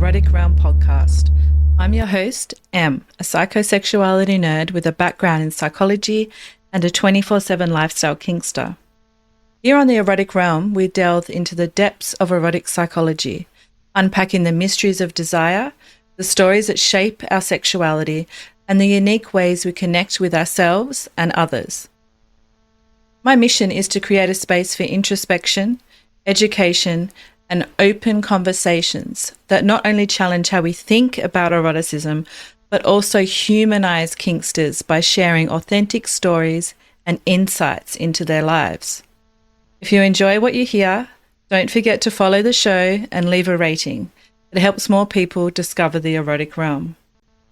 Erotic Realm podcast. I'm your host, Em, a psychosexuality nerd with a background in psychology and a 24/7 lifestyle kinkster. Here on the Erotic Realm, we delve into the depths of erotic psychology, unpacking the mysteries of desire, the stories that shape our sexuality, and the unique ways we connect with ourselves and others. My mission is to create a space for introspection, education, and open conversations that not only challenge how we think about eroticism, but also humanize kinksters by sharing authentic stories and insights into their lives. If you enjoy what you hear, don't forget to follow the show and leave a rating. It helps more people discover the erotic realm.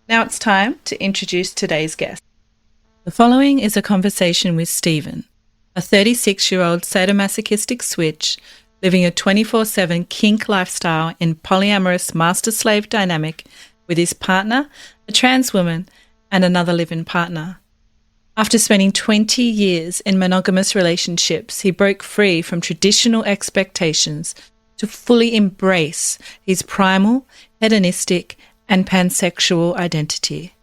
Now it's time to introduce today's guest. The following is a conversation with Stephen, a 36-year-old sadomasochistic switch living a 24/7 kink lifestyle in polyamorous master-slave dynamic with his partner, a trans woman, and another live-in partner. After spending 20 years in monogamous relationships, he broke free from traditional expectations to fully embrace his primal, hedonistic, and pansexual identity.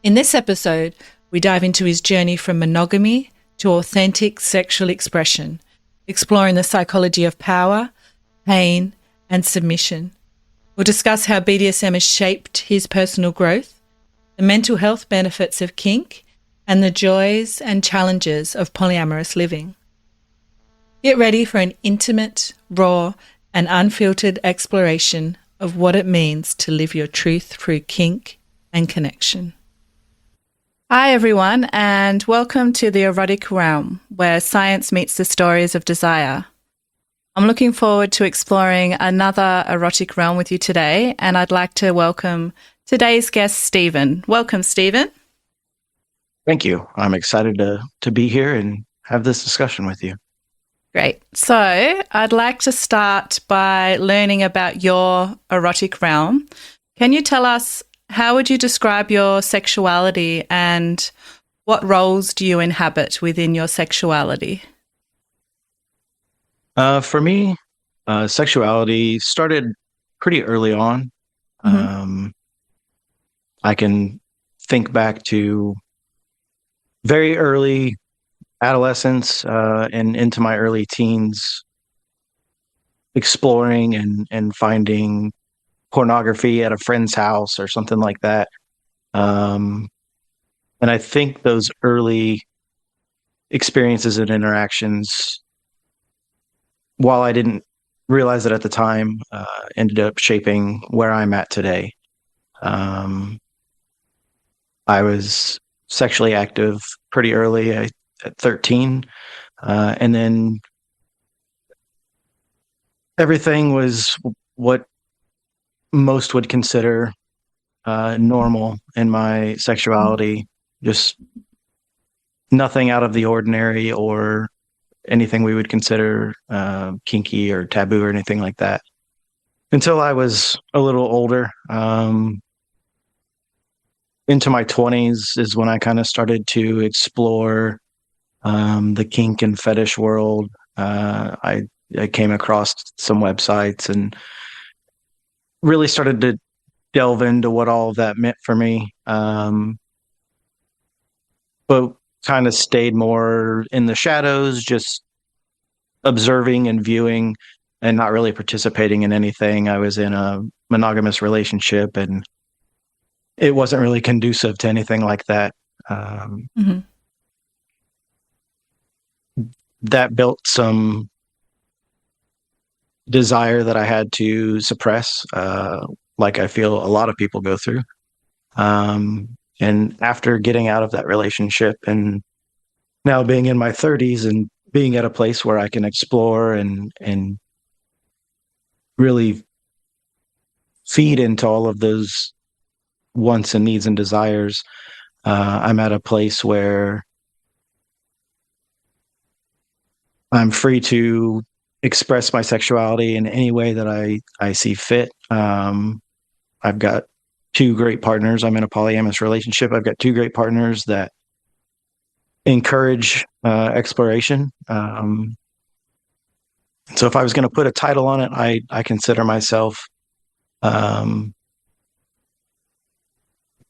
In this episode, we dive into his journey from monogamy to authentic sexual expression, exploring the psychology of power, pain, and submission. We'll discuss how BDSM has shaped his personal growth, the mental health benefits of kink, and the joys and challenges of polyamorous living. Get ready for an intimate, raw, and unfiltered exploration of what it means to live your truth through kink and connection. Hi everyone, and welcome to the Erotic Realm, where science meets the stories of desire. I'm looking forward to exploring another erotic realm with you today, and I'd like to welcome today's guest, Stephen. Welcome, Stephen. Thank you. I'm excited to be here and have this discussion with you. Great. So I'd like to start by learning about your erotic realm. Can you tell us, how would you describe your sexuality and what roles do you inhabit within your sexuality? For me, sexuality started pretty early on. Mm-hmm. I can think back to very early adolescence and into my early teens, exploring and finding pornography at a friend's house or something like that. And I think those early experiences and interactions, while I didn't realize it at the time, ended up shaping where I'm at today. I was sexually active pretty early at 13, and then everything was what most would consider normal in my sexuality, just nothing out of the ordinary or anything we would consider kinky or taboo or anything like that. Until I was a little older, into my 20s is when I kind of started to explore the kink and fetish world. I came across some websites and really started to delve into what all of that meant for me. But kind of stayed more in the shadows, just observing and viewing and not really participating in anything. I was in a monogamous relationship and it wasn't really conducive to anything like that. Mm-hmm. That built some desire that I had to suppress, like I feel a lot of people go through. And after getting out of that relationship and now being in my 30s and being at a place where I can explore and really feed into all of those wants and needs and desires, I'm at a place where I'm free to express my sexuality in any way that I see fit. I've got two great partners. I'm in a polyamorous relationship. I've got two great partners that encourage exploration. So if I was going to put a title on it, I consider myself Um,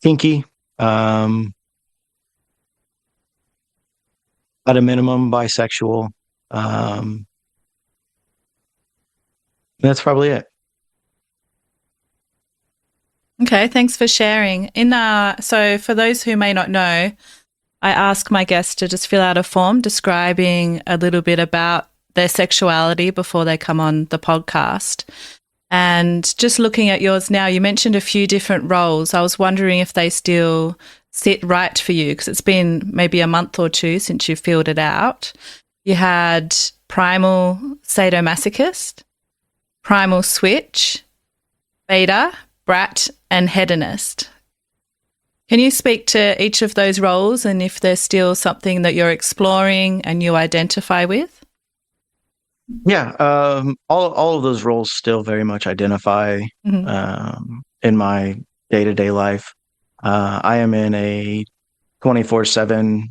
Kinky, at a minimum, bisexual. Um, that's probably it. Okay, thanks for sharing. So for those who may not know, I ask my guests to just fill out a form describing a little bit about their sexuality before they come on the podcast. And just looking at yours now, you mentioned a few different roles. I was wondering if they still sit right for you because it's been maybe a month or two since you filled it out. You had primal sadomasochist, primal switch, beta, brat, and hedonist. Can you speak to each of those roles and if there's still something that you're exploring and you identify with? Yeah, all of those roles still very much identify Mm-hmm. in my day to day life. I am in a 24/7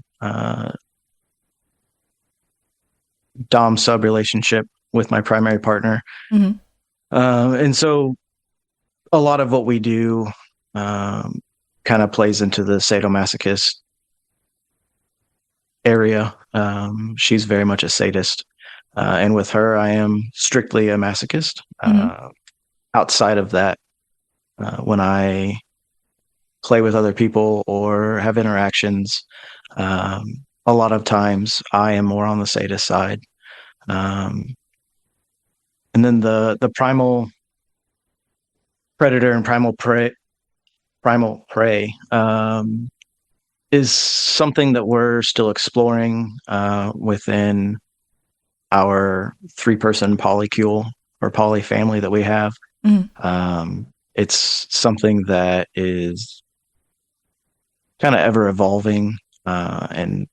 dom sub relationship with my primary partner, Mm-hmm. and so a lot of what we do um, kind of plays into the sadomasochist area. She's very much a sadist, and with her, I am strictly a masochist. Mm-hmm. Outside of that, when I play with other people or have interactions, a lot of times I am more on the sadist side. Um, and then the primal predator and primal prey is something that we're still exploring within our 3-person polycule or poly family that we have. Mm-hmm. It's something that is kind of ever evolving and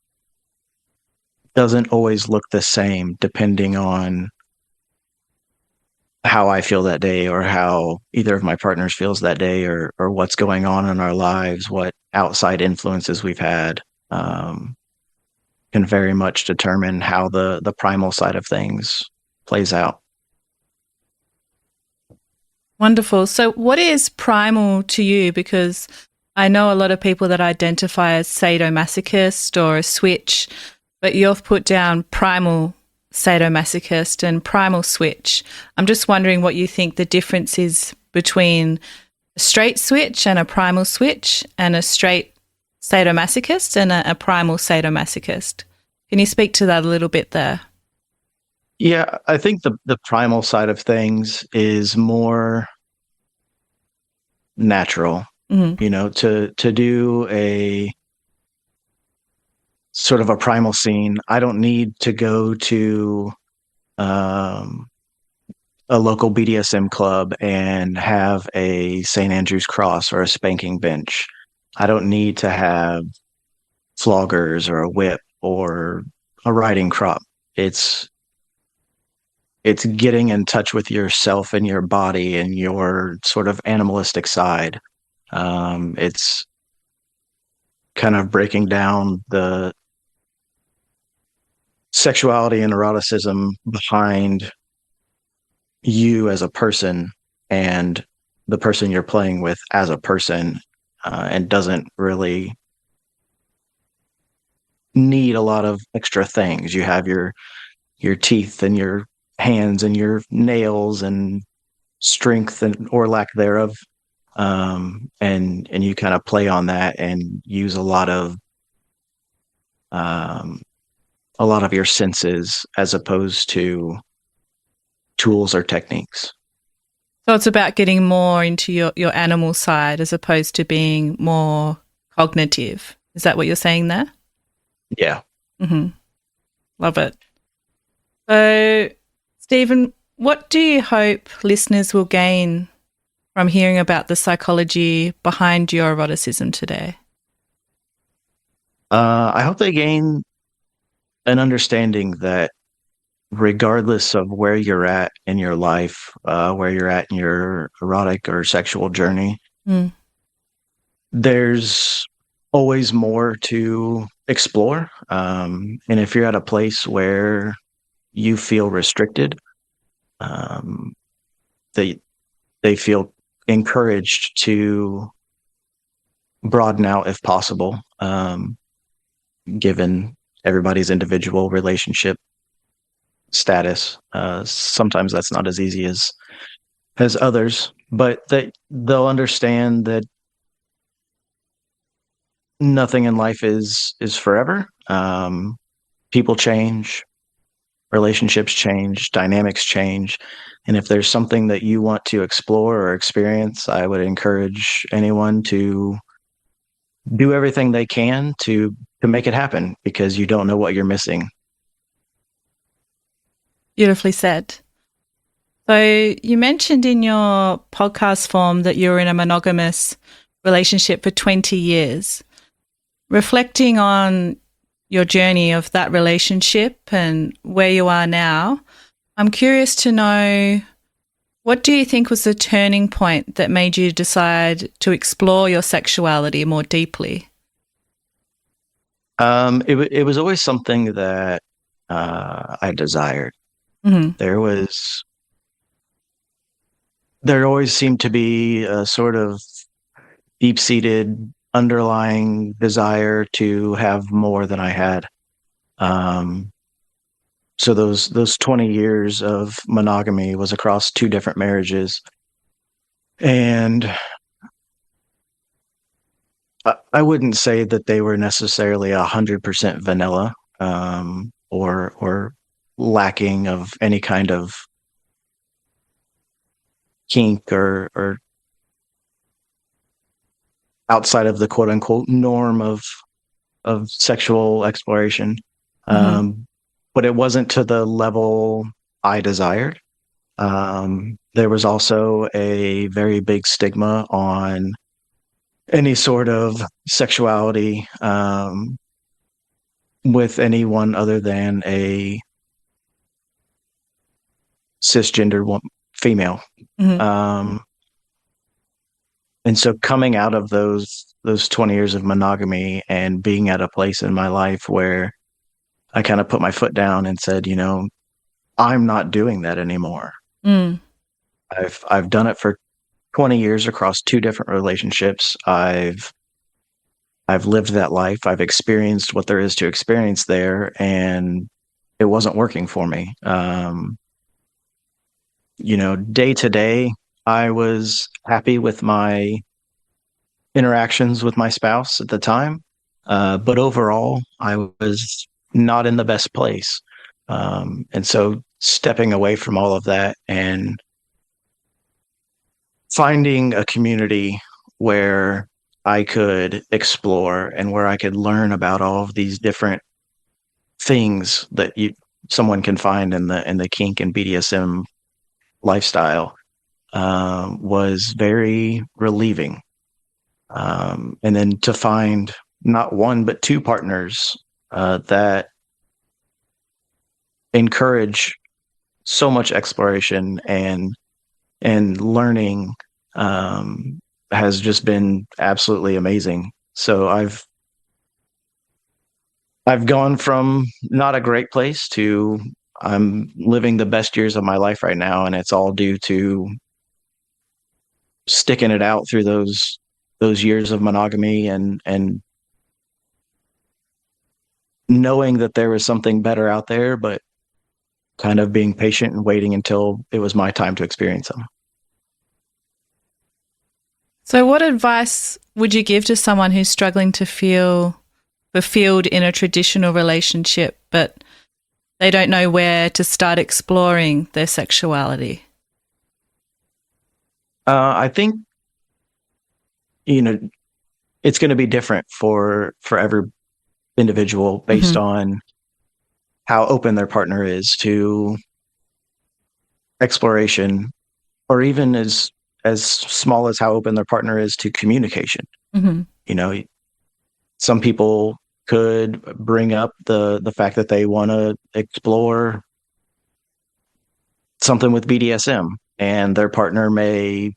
doesn't always look the same depending on how I feel that day or how either of my partners feels that day or what's going on in our lives, what outside influences we've had. Can very much determine how the primal side of things plays out. Wonderful. So, what is primal to you? Because I know a lot of people that identify as sadomasochist or a switch, but you've put down primal sadomasochist and primal switch. I'm just wondering what you think the difference is between a straight switch and a primal switch and a straight sadomasochist and a primal sadomasochist. Can you speak to that a little bit there? Yeah, I think the primal side of things is more natural. Mm-hmm. To do a sort of a primal scene, I don't need to go to um, a local BDSM club and have a St. Andrew's cross or a spanking bench. I don't need to have floggers or a whip or a riding crop. It's it's getting in touch with yourself and your body and your sort of animalistic side. It's kind of breaking down the sexuality and eroticism behind you as a person and the person you're playing with as a person, and doesn't really need a lot of extra things. You have your teeth and your hands and your nails and strength and or lack thereof, and you kind of play on that and use um, a lot of your senses as opposed to tools or techniques. So it's about getting more into your animal side as opposed to being more cognitive. Is that what you're saying there? Yeah. Mm-hmm. Love it. So, Stephen, what do you hope listeners will gain from hearing about the psychology behind your eroticism today? I hope they gain an understanding that regardless of where you're at in your life, where you're at in your erotic or sexual journey, Mm. there's always more to explore. And if you're at a place where you feel restricted, um, they they feel encouraged to broaden out if possible, given everybody's individual relationship status. Sometimes that's not as easy as others, but that they'll understand that nothing in life is forever. People change, relationships change, dynamics change. And if there's something that you want to explore or experience, I would encourage anyone to do everything they can to make it happen, because you don't know what you're missing. Beautifully said. So you mentioned in your podcast form that you were in a monogamous relationship for 20 years. Reflecting on your journey of that relationship and where you are now, I'm curious to know, what do you think was the turning point that made you decide to explore your sexuality more deeply? It was always something that I desired. Mm-hmm. There always seemed to be a sort of deep-seated underlying desire to have more than I had. Um, so those 20 years of monogamy was across two different marriages, and I wouldn't say that they were necessarily 100% vanilla, or lacking of any kind of kink or outside of the quote unquote norm of sexual exploration. Mm-hmm. But it wasn't to the level I desired. There was also a very big stigma on any sort of sexuality, with anyone other than a cisgender female. Mm-hmm. Um, and so coming out of those 20 years of monogamy and being at a place in my life where I kind of put my foot down and said, I'm not doing that anymore. Mm. I've done it for 20 years across two different relationships. I've lived that life. I've experienced what there is to experience there, and it wasn't working for me. Day to day, I was happy with my interactions with my spouse at the time. But overall, I was not in the best place. And so stepping away from all of that and finding a community where I could explore and where I could learn about all of these different things that someone can find in the kink and BDSM lifestyle, was very relieving. And then to find not one but two partners that encourage so much exploration and learning, has just been absolutely amazing. So I've gone from not a great place to I'm living the best years of my life right now, and it's all due to sticking it out through those years of monogamy and knowing that there was something better out there, but kind of being patient and waiting until it was my time to experience them. So what advice would you give to someone who's struggling to feel fulfilled in a traditional relationship, but they don't know where to start exploring their sexuality? I think, it's going to be different for every individual based Mm-hmm. on how open their partner is to exploration, or even as small as how open their partner is to communication. Mm-hmm. You know, some people could bring up the fact that they want to explore something with BDSM, and their partner may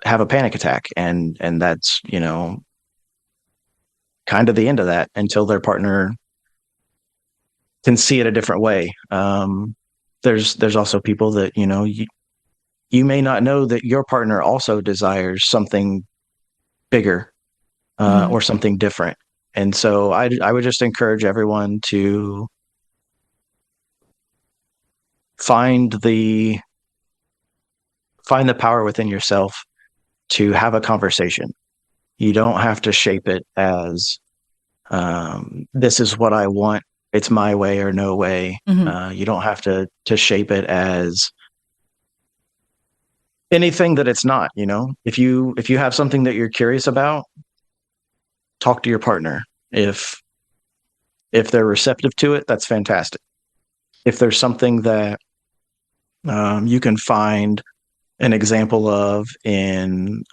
have a panic attack, and that's kind of the end of that until their partner can see it a different way. There's also people that you may not know that your partner also desires something bigger or something different. And so I would just encourage everyone to find the power within yourself to have a conversation. You don't have to shape it as this is what I want. It's my way or no way. You don't have to shape it as anything that it's not. You know, if you have something that you're curious about, talk to your partner. If they're receptive to it, that's fantastic. If there's something that you can find an example of in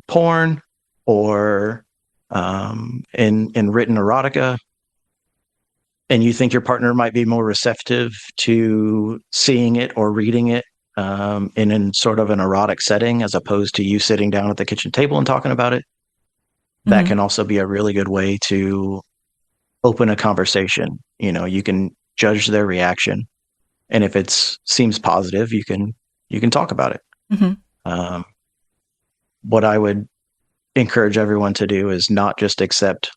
porn or in written erotica, and you think your partner might be more receptive to seeing it or reading it in sort of an erotic setting as opposed to you sitting down at the kitchen table and talking about it, that can also be a really good way to open a conversation. You know, you can judge their reaction, and if it seems positive, you can talk about it. What I would encourage everyone to do is not just accept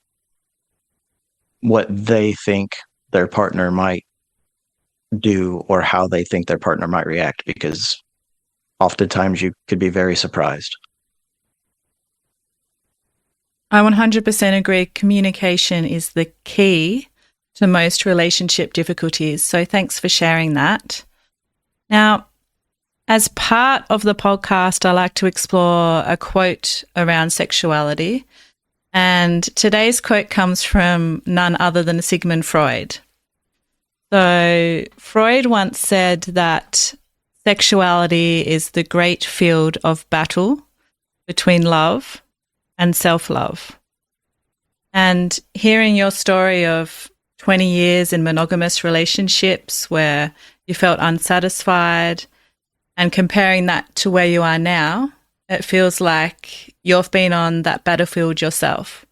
what they think their partner might do or how they think their partner might react, because oftentimes you could be very surprised. I 100% agree. Communication is the key to most relationship difficulties. So thanks for sharing that. Now, as part of the podcast, I like to explore a quote around sexuality. And today's quote comes from none other than Sigmund Freud. So Freud once said that sexuality is the great field of battle between love and self-love. And hearing your story of 20 years in monogamous relationships where you felt unsatisfied and comparing that to where you are now, it feels like you've been on that battlefield yourself.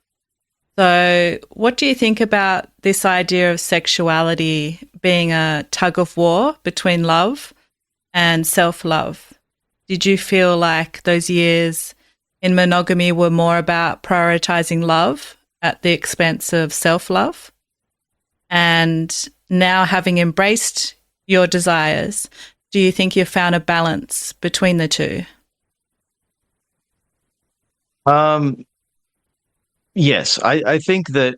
So what do you think about this idea of sexuality being a tug of war between love and self-love? Did you feel like those years in monogamy were more about prioritizing love at the expense of self-love? And now, having embraced your desires, do you think you've found a balance between the two? Yes, I think that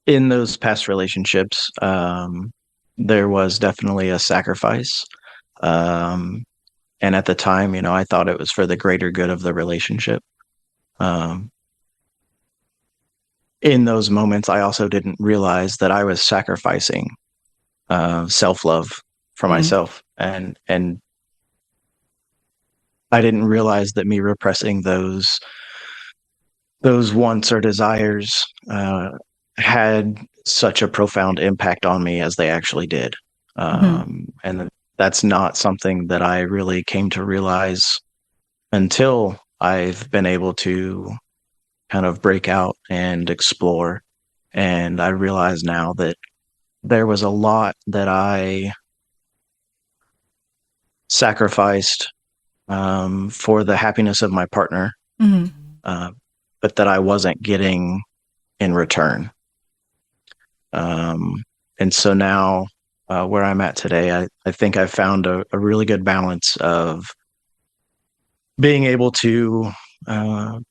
in those past relationships, there was definitely a sacrifice. And at the time, you know, I thought it was for the greater good of the relationship. Um, in those moments, I also didn't realize that I was sacrificing self-love for myself, and I didn't realize that me repressing those wants or desires had such a profound impact on me as they actually did. And that's not something that I really came to realize until I've been able to kind of break out and explore. And I realize now that there was a lot that I sacrificed for the happiness of my partner, but that I wasn't getting in return. And so now, where I'm at today, I think I've found a really good balance of being able to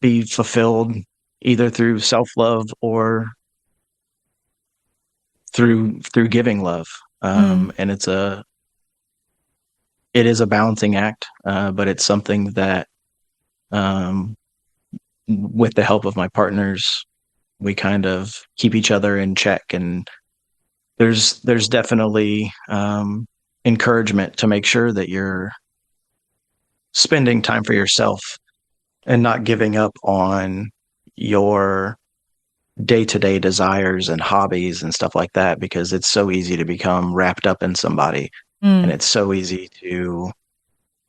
be fulfilled either through self-love or through giving love. And it is a balancing act, but it's something that with the help of my partners, we kind of keep each other in check. And there's definitely encouragement to make sure that you're spending time for yourself and not giving up on your day-to-day desires and hobbies and stuff like that, because it's so easy to become wrapped up in somebody, and it's so easy to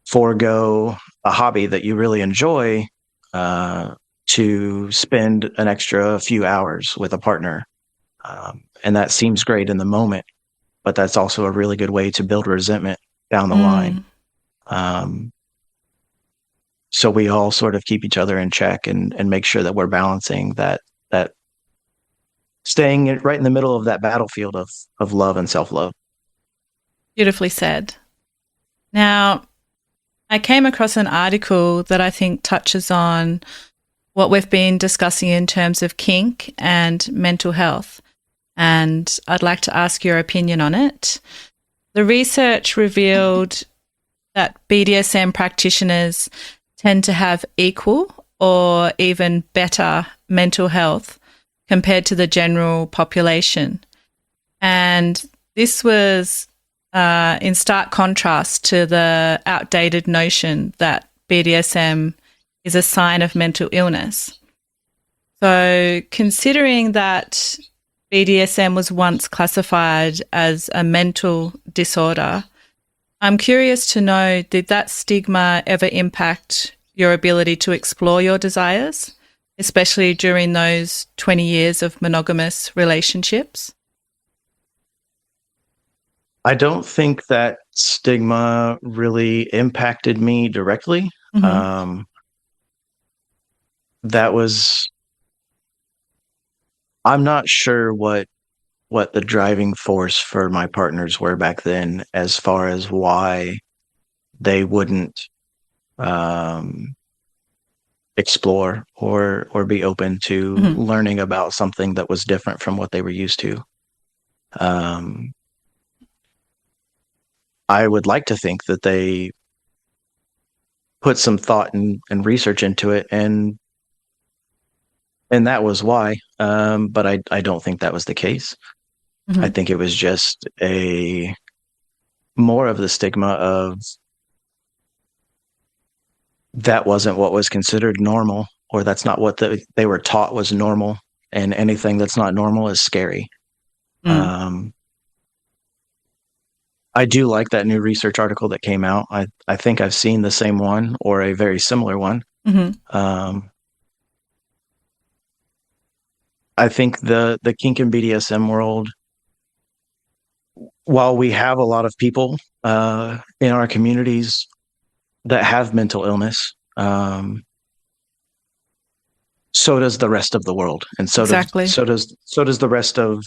forego a hobby that you really enjoy to spend an extra few hours with a partner. And that seems great in the moment, but that's also a really good way to build resentment down the line. Um, so we all sort of keep each other in check and make sure that we're balancing that staying right in the middle of that battlefield of love and self-love. Beautifully said. Now, I came across an article that I think touches on what we've been discussing in terms of kink and mental health, and I'd like to ask your opinion on it. The research revealed that BDSM practitioners tend to have equal or even better mental health compared to the general population. And this was in stark contrast to the outdated notion that BDSM is a sign of mental illness. So, considering that BDSM was once classified as a mental disorder, I'm curious to know, did that stigma ever impact your ability to explore your desires, especially during those 20 years of monogamous relationships? I don't think that stigma really impacted me directly. Mm-hmm. That was, I'm not sure what the driving force for my partners were back then, as far as why they wouldn't um, explore or be open to Mm-hmm. learning about something that was different from what they were used to. Um, I would like to think that they put some thought and research into it, and that was why. But I don't think that was the case. I Mm-hmm. think it was just a more of the stigma of that wasn't what was considered normal, or that's not what they were taught was normal, and anything that's not normal is scary. Mm. Um, I do like that new research article that came out. I think I've seen the same one or a very similar one. Mm-hmm. Um, I think the kink and BDSM world, while we have a lot of people in our communities that have mental illness, so does the rest of the world, and Exactly. so does the rest of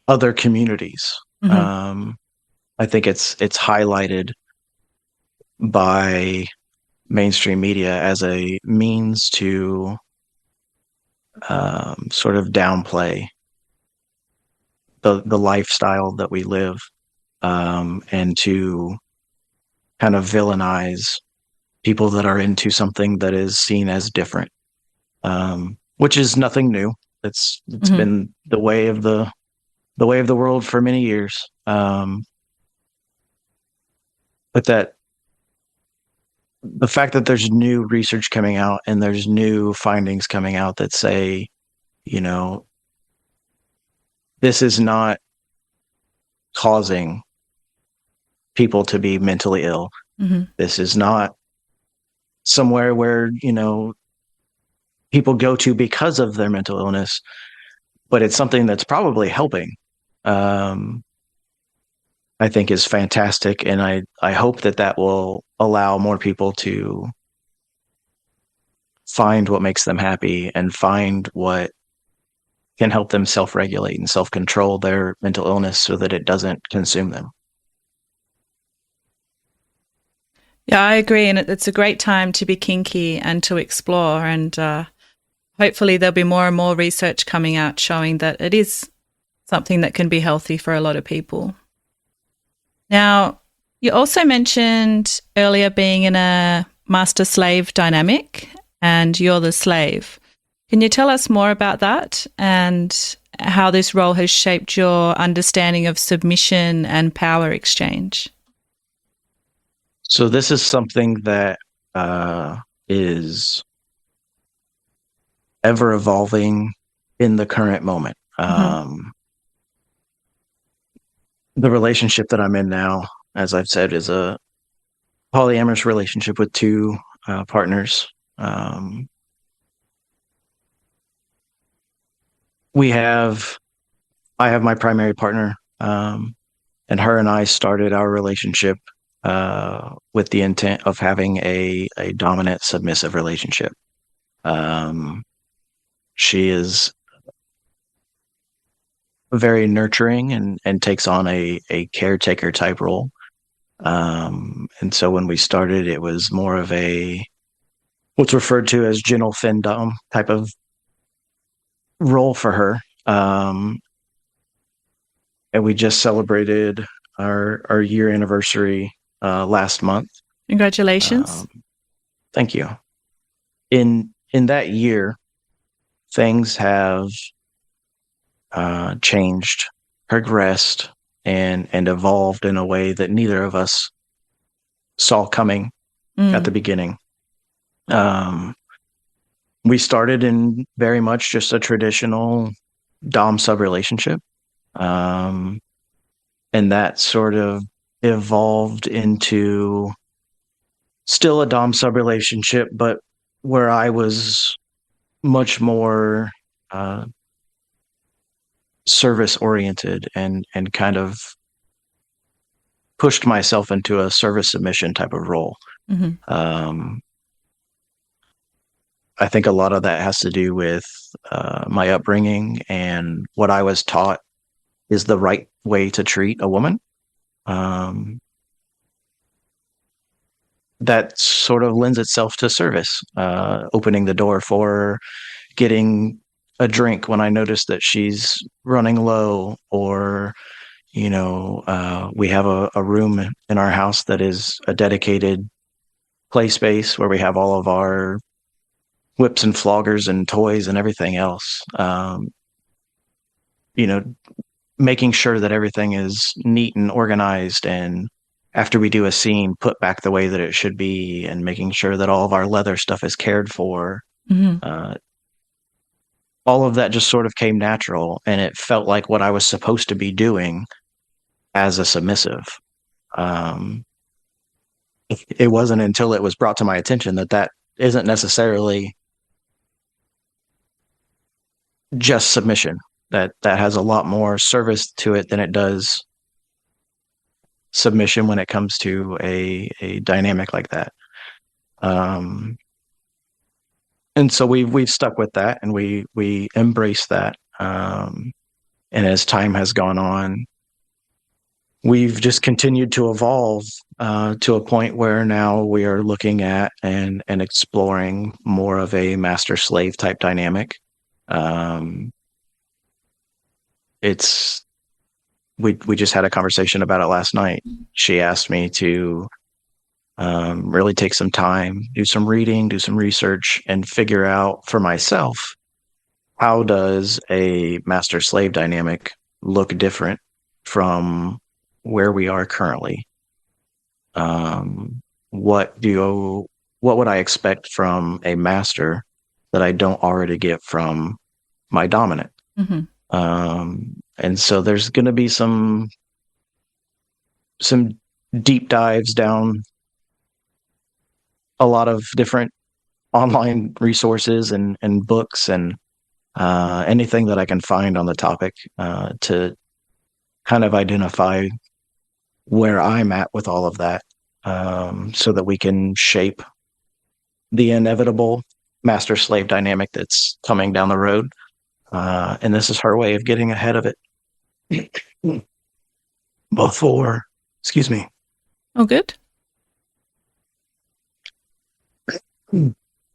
other communities. Mm-hmm. Um, I think it's highlighted by mainstream media as a means to sort of downplay the lifestyle that we live, and to kind of villainize people that are into something that is seen as different, which is nothing new. It's Mm-hmm. been the way of the world for many years. But that the fact that there's new research coming out and there's new findings coming out that say, you know, this is not causing people to be mentally ill. Mm-hmm. This is not somewhere where, people go to because of their mental illness, but it's something that's probably helping. Um, I think is fantastic, and I hope that that will allow more people to find what makes them happy and find what can help them self-regulate and self-control their mental illness so that it doesn't consume them. Yeah, I agree. And it's a great time to be kinky and to explore. And hopefully, there'll be more and more research coming out showing that it is something that can be healthy for a lot of people. Now, you also mentioned earlier being in a master slave dynamic and you're the slave. Can you tell us more about that and how this role has shaped your understanding of submission and power exchange? So this is something that is ever evolving in the current moment. Mm-hmm. The relationship that I'm in now, as I've said, is a polyamorous relationship with two partners. Um, we have, I have my primary partner, and her and I started our relationship with the intent of having a dominant submissive relationship. She is very nurturing and takes on a caretaker type role. And so when we started, it was more of a what's referred to as gentle femdom type of role for her. And we just celebrated our year anniversary last month. Congratulations. Thank you. In that year, things have changed, progressed, and evolved in a way that neither of us saw coming at the beginning. We started in very much just a traditional dom sub relationship, and that sort of evolved into still a dom sub relationship, but where I was much more service oriented and kind of pushed myself into a service submission type of role. I think a lot of that has to do with my upbringing and what I was taught is the right way to treat a woman. That sort of lends itself to service, opening the door for her, getting a drink when I notice that she's running low, or we have a room in our house that is a dedicated play space where we have all of our whips and floggers and toys and everything else. Making sure that everything is neat and organized, and after we do a scene, put back the way that it should be, and making sure that all of our leather stuff is cared for. All of that just sort of came natural, and it felt like what I was supposed to be doing as a submissive. It wasn't until it was brought to my attention that isn't necessarily just submission, that has a lot more service to it than it does submission when it comes to a dynamic like that. And so we've stuck with that, and we embrace that. And as time has gone on, we've just continued to evolve to a point where now we are looking at and exploring more of a master slave type dynamic. We just had a conversation about it last night. She asked me to really take some time, do some reading, do some research, and figure out for myself, how does a master slave dynamic look different from where we are currently? What would I expect from a master that I don't already get from my dominant? And so there's going to be some deep dives down a lot of different online resources and books and anything that I can find on the topic to kind of identify where I'm at with all of that, so that we can shape the inevitable master slave dynamic that's coming down the road. And this is her way of getting ahead of it. Excuse me. Oh, good.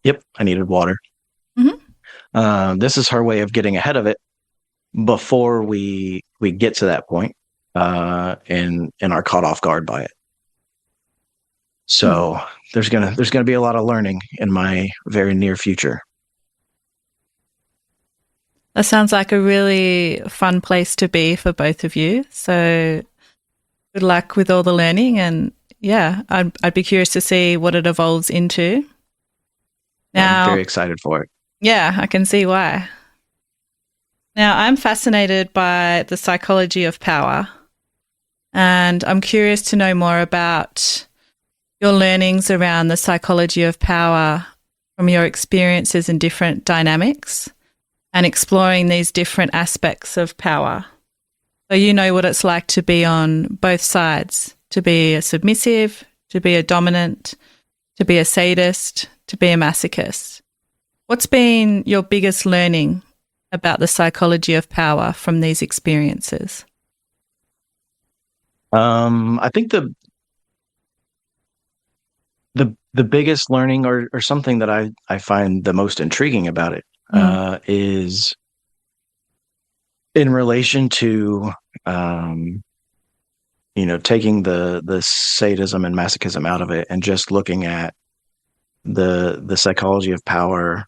Yep, I needed water. This is her way of getting ahead of it before we get to that point, and are caught off guard by it. So there's gonna be a lot of learning in my very near future. That sounds like a really fun place to be for both of you. So good luck with all the learning, and yeah, I'd be curious to see what it evolves into. Now, I'm very excited for it. Yeah, I can see why. Now, I'm fascinated by the psychology of power, and I'm curious to know more about your learnings around the psychology of power from your experiences in different dynamics and exploring these different aspects of power. So you know what it's like to be on both sides, to be a submissive, to be a dominant, to be a sadist, to be a masochist. What's been your biggest learning about the psychology of power from these experiences? I think the biggest learning, or something that I find the most intriguing about it, is in relation to taking the sadism and masochism out of it and just looking at the psychology of power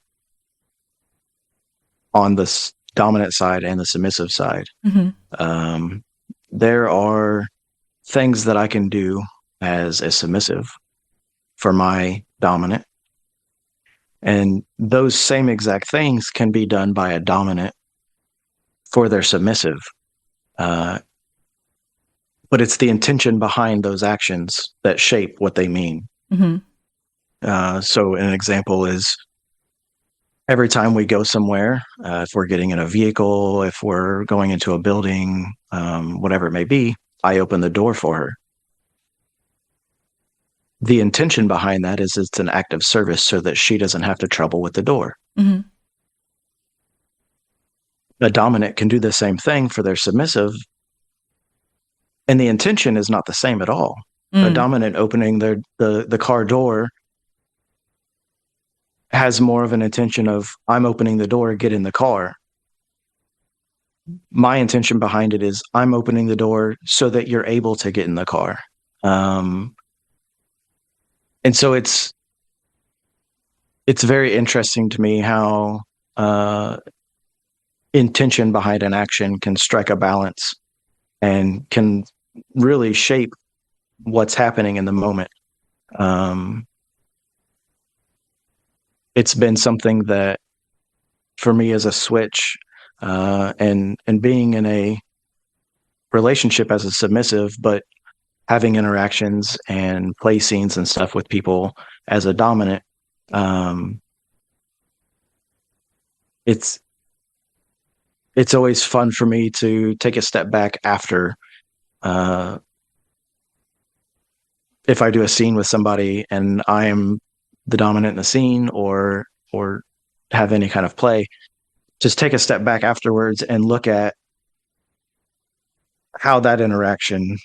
on the dominant side and the submissive side. There are things that I can do as a submissive for my dominant, and those same exact things can be done by a dominant for their submissive. But it's the intention behind those actions that shape what they mean. So an example is every time we go somewhere, if we're getting in a vehicle, if we're going into a building, whatever it may be, I open the door for her. The intention behind that is it's an act of service so that she doesn't have to trouble with the door. A dominant can do the same thing for their submissive, and the intention is not the same at all. A dominant opening the car door has more of an intention of, I'm opening the door, get in the car. My intention behind it is, I'm opening the door so that you're able to get in the car. And so it's very interesting to me how intention behind an action can strike a balance and can really shape what's happening in the moment. It's been something that, for me, as a switch, and being in a relationship as a submissive, but having interactions and play scenes and stuff with people as a dominant, it's always fun for me to take a step back after, if I do a scene with somebody and I am the dominant in the scene, or have any kind of play, just take a step back afterwards and look at how that interaction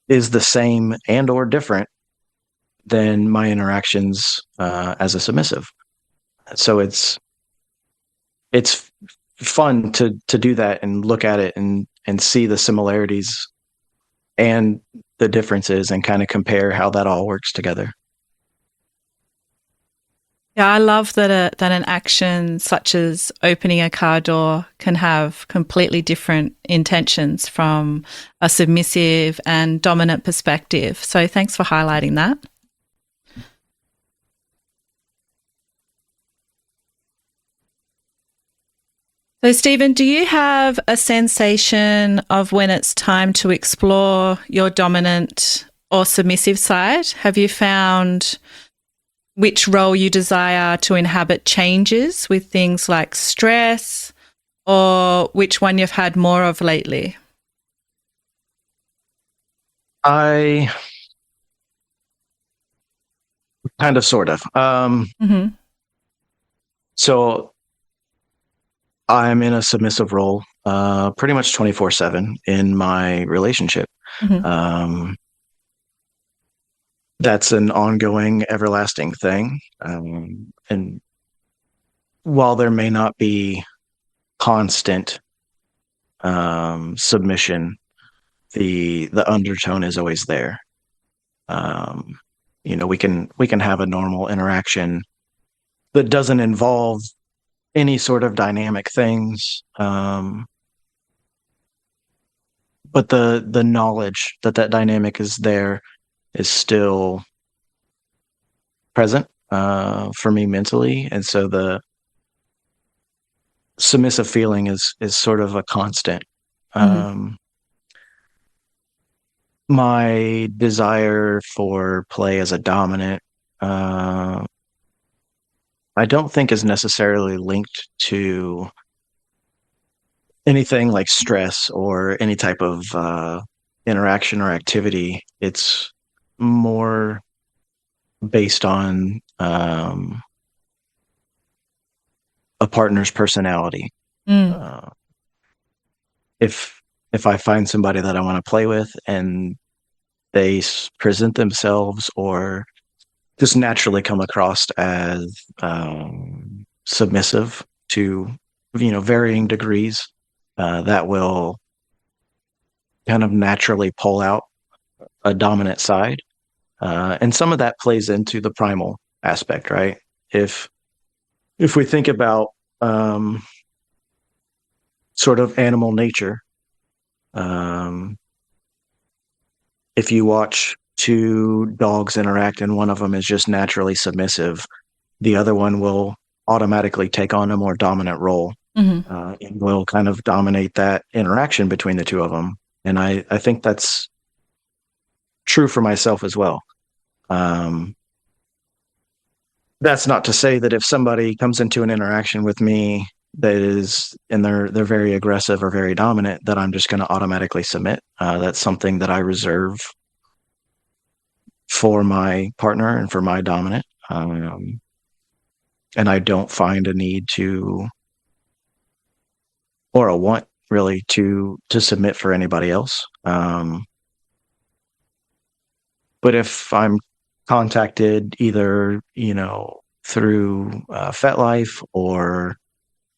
is the same and or different than my interactions as a submissive. So it's fun to do that and look at it and see the similarities and the differences and kind of compare how that all works together. Yeah, I love that an action such as opening a car door can have completely different intentions from a submissive and dominant perspective. So thanks for highlighting that. So, Stephen, do you have a sensation of when it's time to explore your dominant or submissive side? Have you found which role you desire to inhabit changes with things like stress, or which one you've had more of lately? I kind of, sort of. So I'm in a submissive role pretty much 24/7 in my relationship. That's an ongoing, everlasting thing. And while there may not be constant submission, the undertone is always there. We can have a normal interaction that doesn't involve any sort of dynamic things, but the knowledge that dynamic is there is still present for me mentally, and so the submissive feeling is sort of a constant. My desire for play as a dominant, I don't think is necessarily linked to anything like stress or any type of interaction or activity. It's more based on a partner's personality. Mm. Uh, if I find somebody that I want to play with and they present themselves or just naturally come across as submissive to varying degrees, that will kind of naturally pull out a dominant side. And some of that plays into the primal aspect, right? If if we think about um, sort of animal nature, um, if you watch two dogs interact and one of them is just naturally submissive, the other one will automatically take on a more dominant role, Hmm. and will kind of dominate that interaction between the two of them. And I think that's true for myself as well. Um, that's not to say that if somebody comes into an interaction with me that is and they're very aggressive or very dominant, that I'm just going to automatically submit. That's something that I reserve for my partner and for my dominant. And I don't find a need to or a want really to submit for anybody else. But if I'm contacted either through FetLife or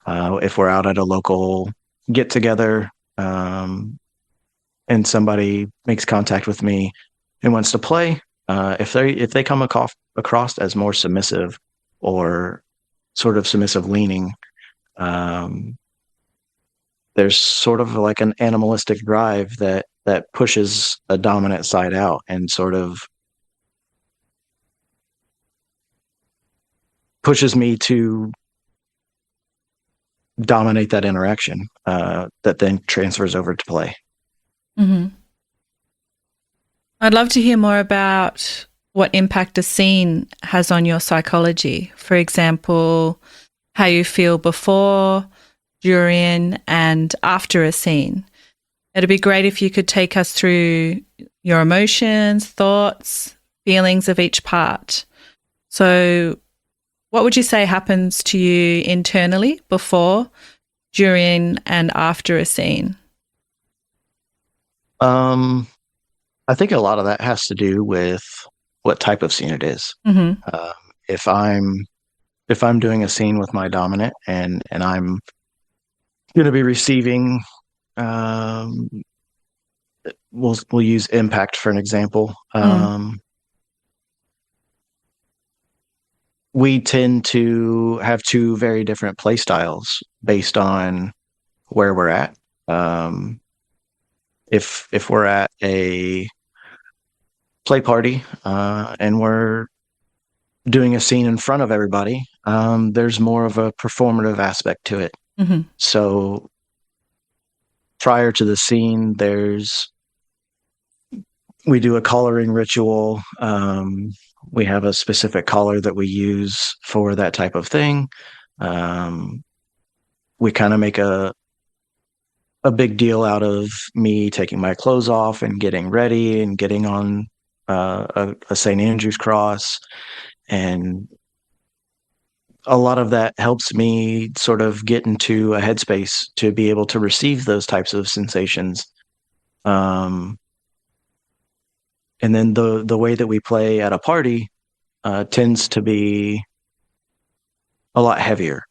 if we're out at a local get together, and somebody makes contact with me and wants to play, if they come across as more submissive or sort of submissive leaning, um, there's sort of like an animalistic drive that pushes a dominant side out and sort of pushes me to dominate that interaction, that then transfers over to play. Hmm. I'd love to hear more about what impact a scene has on your psychology. For example, how you feel before, during, and after a scene. It'd be great if you could take us through your emotions, thoughts, feelings of each part. So, what would you say happens to you internally before, during, and after a scene? Um, I think a lot of that has to do with what type of scene it is. Mm-hmm. Um, if I'm doing a scene with my dominant and I'm going to be receiving, um, we'll use impact for an example. Mm. We tend to have two very different play styles based on where we're at. Um, if we're at a play party, and we're doing a scene in front of everybody, there's more of a performative aspect to it. Mm-hmm. So prior to the scene, we do a collaring ritual. We have a specific collar that we use for that type of thing. Um, we kind of make a big deal out of me taking my clothes off and getting ready and getting on a St. Andrew's cross. And a lot of that helps me sort of get into a headspace to be able to receive those types of sensations. Um, and then the way that we play at a party tends to be a lot heavier,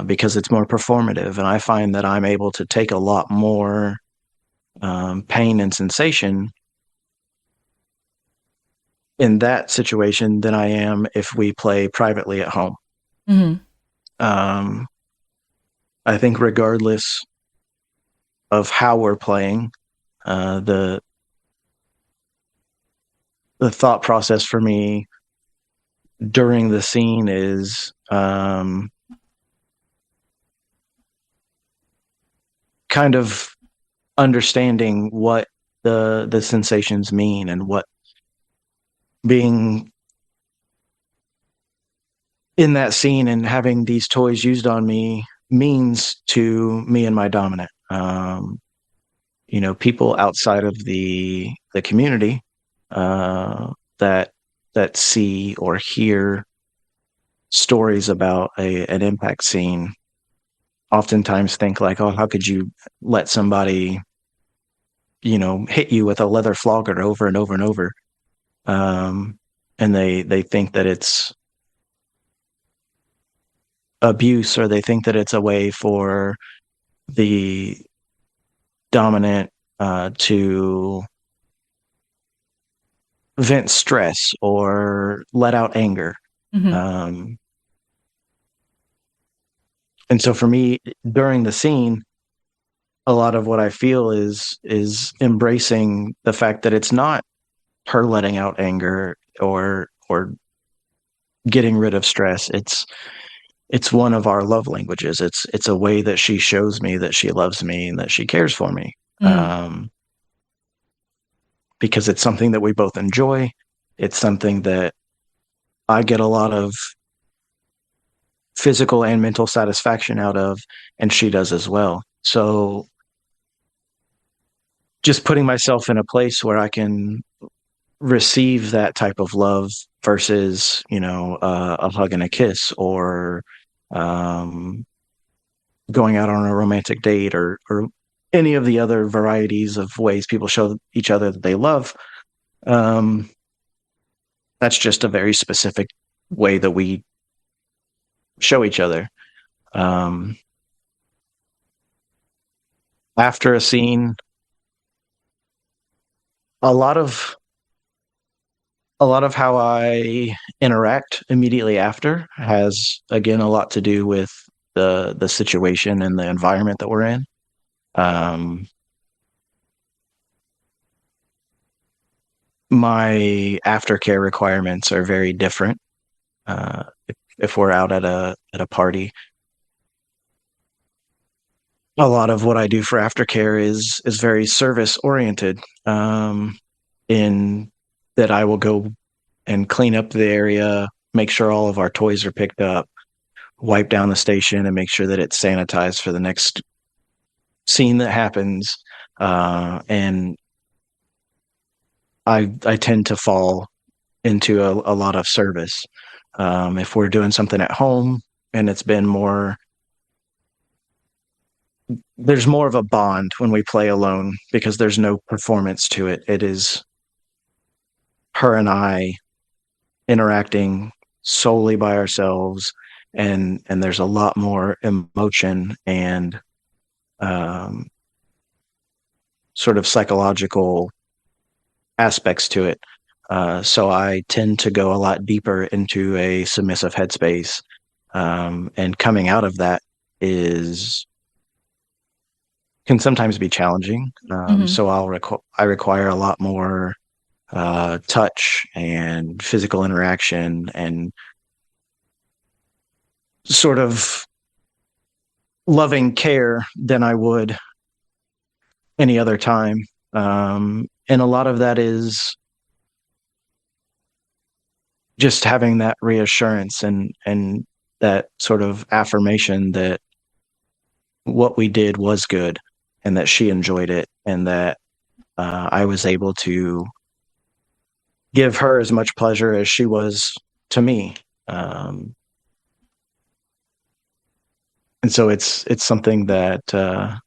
because it's more performative, and I find that I'm able to take a lot more pain and sensation in that situation than I am if we play privately at home. Mm-hmm. Um, I think regardless of how we're playing, the thought process for me during the scene is kind of understanding what the sensations mean and what being in that scene and having these toys used on me means to me and my dominant. people outside of the community that see or hear stories about an impact scene oftentimes think like, oh, how could you let somebody, hit you with a leather flogger over and over and over? And they think that it's abuse, or they think that it's a way for the dominant to vent stress or let out anger. Mm-hmm. And so for me, during the scene, a lot of what I feel is embracing the fact that it's not her letting out anger or getting rid of stress. It's one of our love languages. It's a way that she shows me that she loves me and that she cares for me. Because it's something that we both enjoy. It's something that I get a lot of physical and mental satisfaction out of, and she does as well. So just putting myself in a place where I can receive that type of love versus, a hug and a kiss, or going out on a romantic date, or any of the other varieties of ways people show each other that they love. That's just a very specific way that we show each other. After a scene, a lot of how I interact immediately after has, again, a lot to do with the situation and the environment that we're in. My aftercare requirements are very different. If we're out at a party, a lot of what I do for aftercare is very service oriented. In that I will go and clean up the area, make sure all of our toys are picked up, wipe down the station, and make sure that it's sanitized for the next scene that happens. And I tend to fall into a lot of service. If we're doing something at home and it's been there's more of a bond when we play alone because there's no performance to it. It is her and I interacting solely by ourselves, and there's a lot more emotion and sort of psychological aspects to it. So I tend to go a lot deeper into a submissive headspace, and coming out of that can sometimes be challenging. So I require a lot more touch and physical interaction and sort of loving care than I would any other time. And a lot of that is just having that reassurance and that sort of affirmation that what we did was good and that she enjoyed it, and that I was able to give her as much pleasure as she was to me. And so it's something that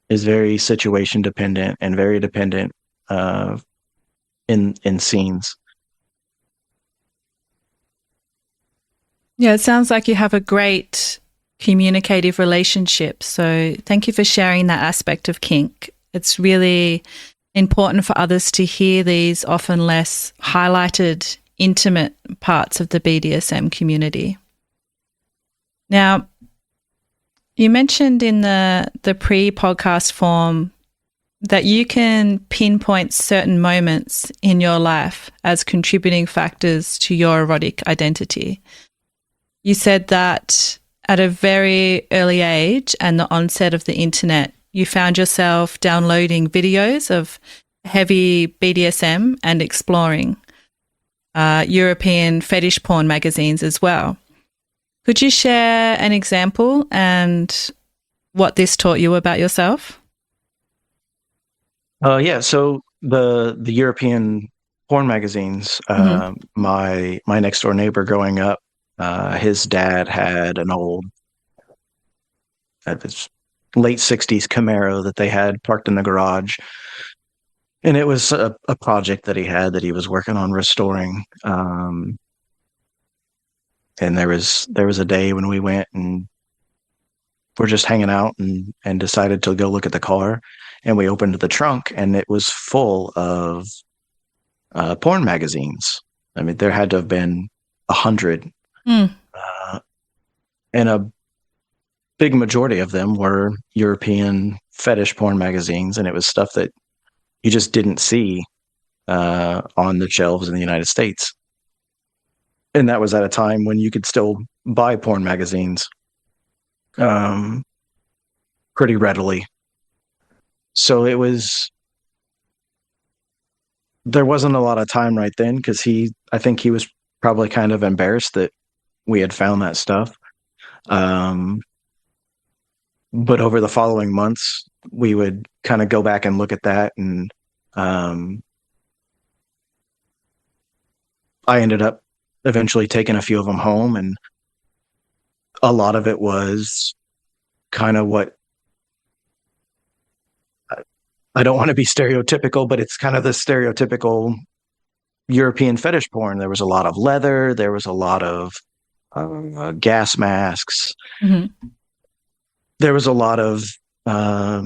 is very situation dependent and very dependent in scenes. Yeah, it sounds like you have a great communicative relationship. So thank you for sharing that aspect of kink. It's really important for others to hear these often less highlighted, intimate parts of the BDSM community. Now, you mentioned in the pre-podcast form that you can pinpoint certain moments in your life as contributing factors to your erotic identity. You said that at a very early age and the onset of the internet, you found yourself downloading videos of heavy BDSM and exploring European fetish porn magazines as well. Could you share an example and what this taught you about yourself? Yeah, so the European porn magazines, Hmm. my next door neighbor growing up, his dad had an old his late 60s Camaro that they had parked in the garage. And it was a project that he had that he was working on restoring. And there was a day when we went and we're just hanging out and decided to go look at the car. And we opened the trunk and it was full of porn magazines. I mean, there had to have been 100, Mm. uh, and a big majority of them were European fetish porn magazines, and it was stuff that you just didn't see on the shelves in the United States. And that was at a time when you could still buy porn magazines um, pretty readily. So there wasn't a lot of time right then because I think he was probably kind of embarrassed that we had found that stuff. Um, but over the following months, we would kind of go back and look at that. And um, I ended up eventually taking a few of them home. And a lot of it was kind of what I don't want to be stereotypical, but it's kind of the stereotypical European fetish porn. There was a lot of leather, there was a lot of gas masks, Hmm. there was a lot of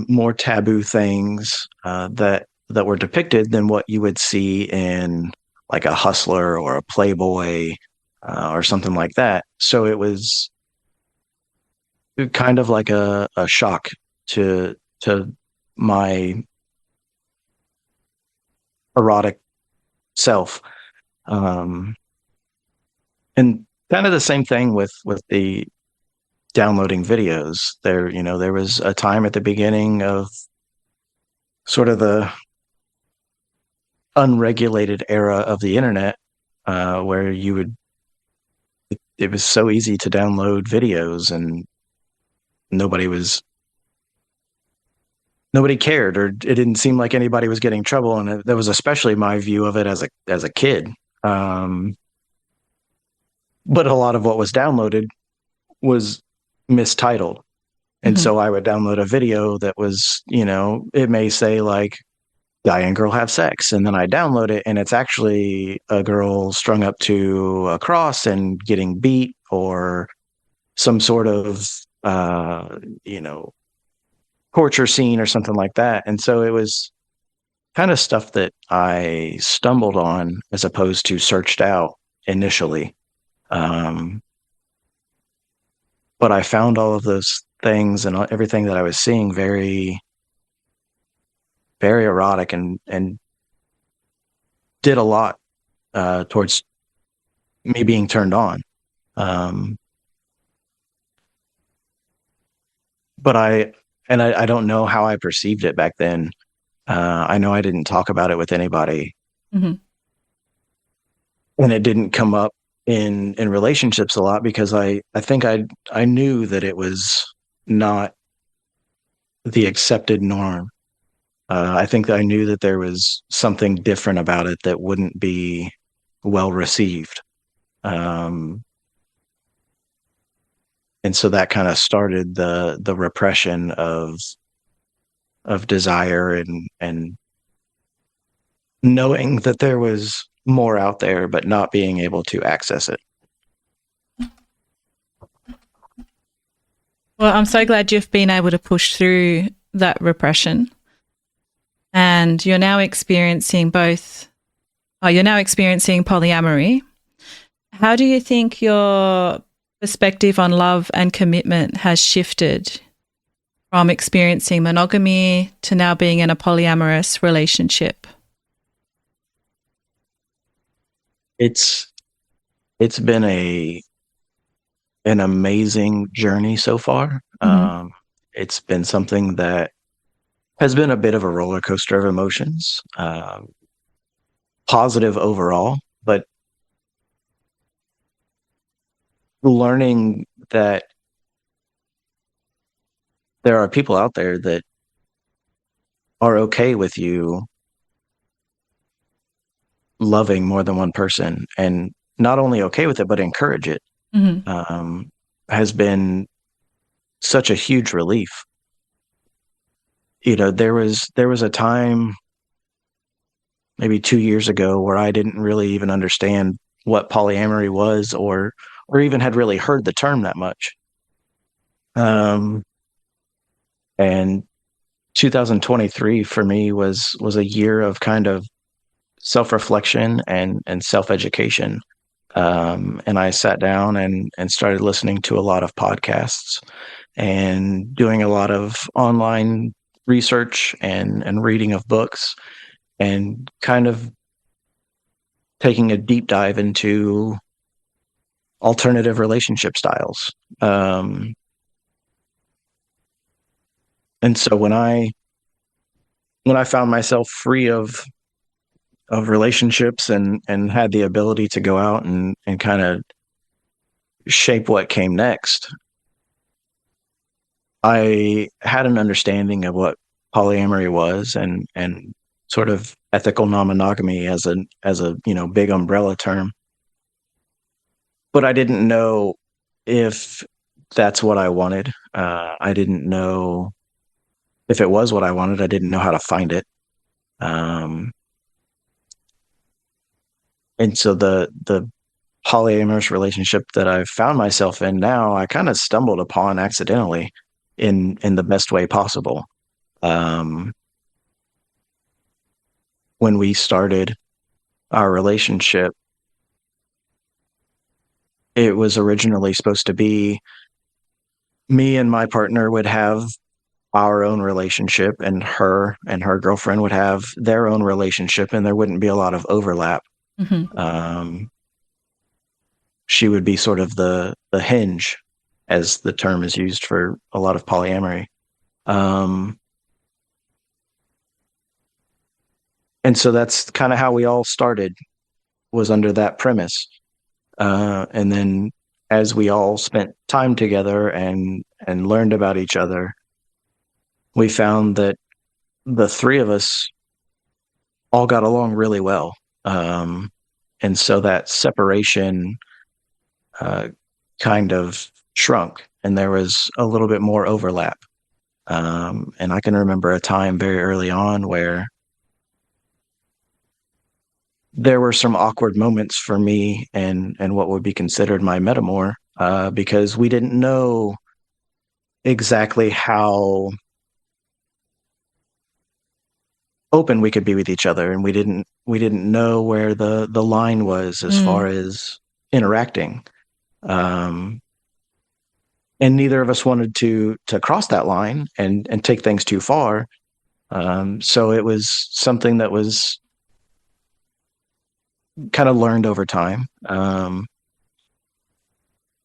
more taboo things that were depicted than what you would see in like a Hustler or a Playboy or something like that. So it was kind of like a shock to my erotic self. Um, and kind of the same thing with the downloading videos. There was a time at the beginning of sort of the unregulated era of the internet where it was so easy to download videos and nobody was nobody cared, or it didn't seem like anybody was getting in trouble. And that was especially my view of it as a kid. Um, but a lot of what was downloaded was mistitled. And Hmm. so I would download a video that was, it may say like guy and girl have sex. And then I download it and it's actually a girl strung up to a cross and getting beat or some sort of, you know, torture scene or something like that. And so it was kind of stuff that I stumbled on as opposed to searched out initially. Um, but I found all of those things and everything that I was seeing very, very erotic and did a lot towards me being turned on. Um, but I don't know how I perceived it back then. I know I didn't talk about it with anybody, Hmm. and it didn't come up in relationships a lot because I think I knew that it was not the accepted norm. I think I knew that there was something different about it that wouldn't be well received. Um, and so that kind of started the repression of desire and knowing that there was more out there, but not being able to access it. Well, I'm so glad you've been able to push through that repression and you're now experiencing both. Oh, you're now experiencing polyamory. How do you think your perspective on love and commitment has shifted from experiencing monogamy to now being in a polyamorous relationship? It's it's been an amazing journey so far. Hmm. It's been something that has been a bit of a roller coaster of emotions, positive overall, but learning that there are people out there that are okay with you loving more than one person, and not only okay with it, but encourage it, Mm-hmm. um, has been such a huge relief. There was a time maybe 2 years ago where I didn't really even understand what polyamory was, or even had really heard the term that much. Um, and 2023 for me was a year of kind of self-reflection and self-education. And I sat down and started listening to a lot of podcasts and doing a lot of online research and reading of books, and kind of taking a deep dive into alternative relationship styles. Um, and so when I found myself free of relationships and had the ability to go out and kind of shape what came next, I had an understanding of what polyamory was, and sort of ethical non-monogamy as a big umbrella term. But I didn't know if that's what I wanted. I didn't know if it was what I wanted. I didn't know how to find it. Um, and so the polyamorous relationship that I've found myself in now, I kind of stumbled upon accidentally in the best way possible. Um, when we started our relationship, it was originally supposed to be me and my partner would have our own relationship, and her girlfriend would have their own relationship, and there wouldn't be a lot of overlap. Mm-hmm. Um, she would be sort of the hinge, as the term is used for a lot of polyamory. Um, and so that's kind of how we all started, was under that premise. And then as we all spent time together and learned about each other, we found that the three of us all got along really well. Um, and so that separation uh, kind of shrunk, and there was a little bit more overlap. And I can remember a time very early on where there were some awkward moments for me and what would be considered my metamor, because we didn't know exactly how open we could be with each other, and we didn't know where the line was as far Mm. as interacting. Um, and neither of us wanted to cross that line and take things too far. So it was something that was kind of learned over time. But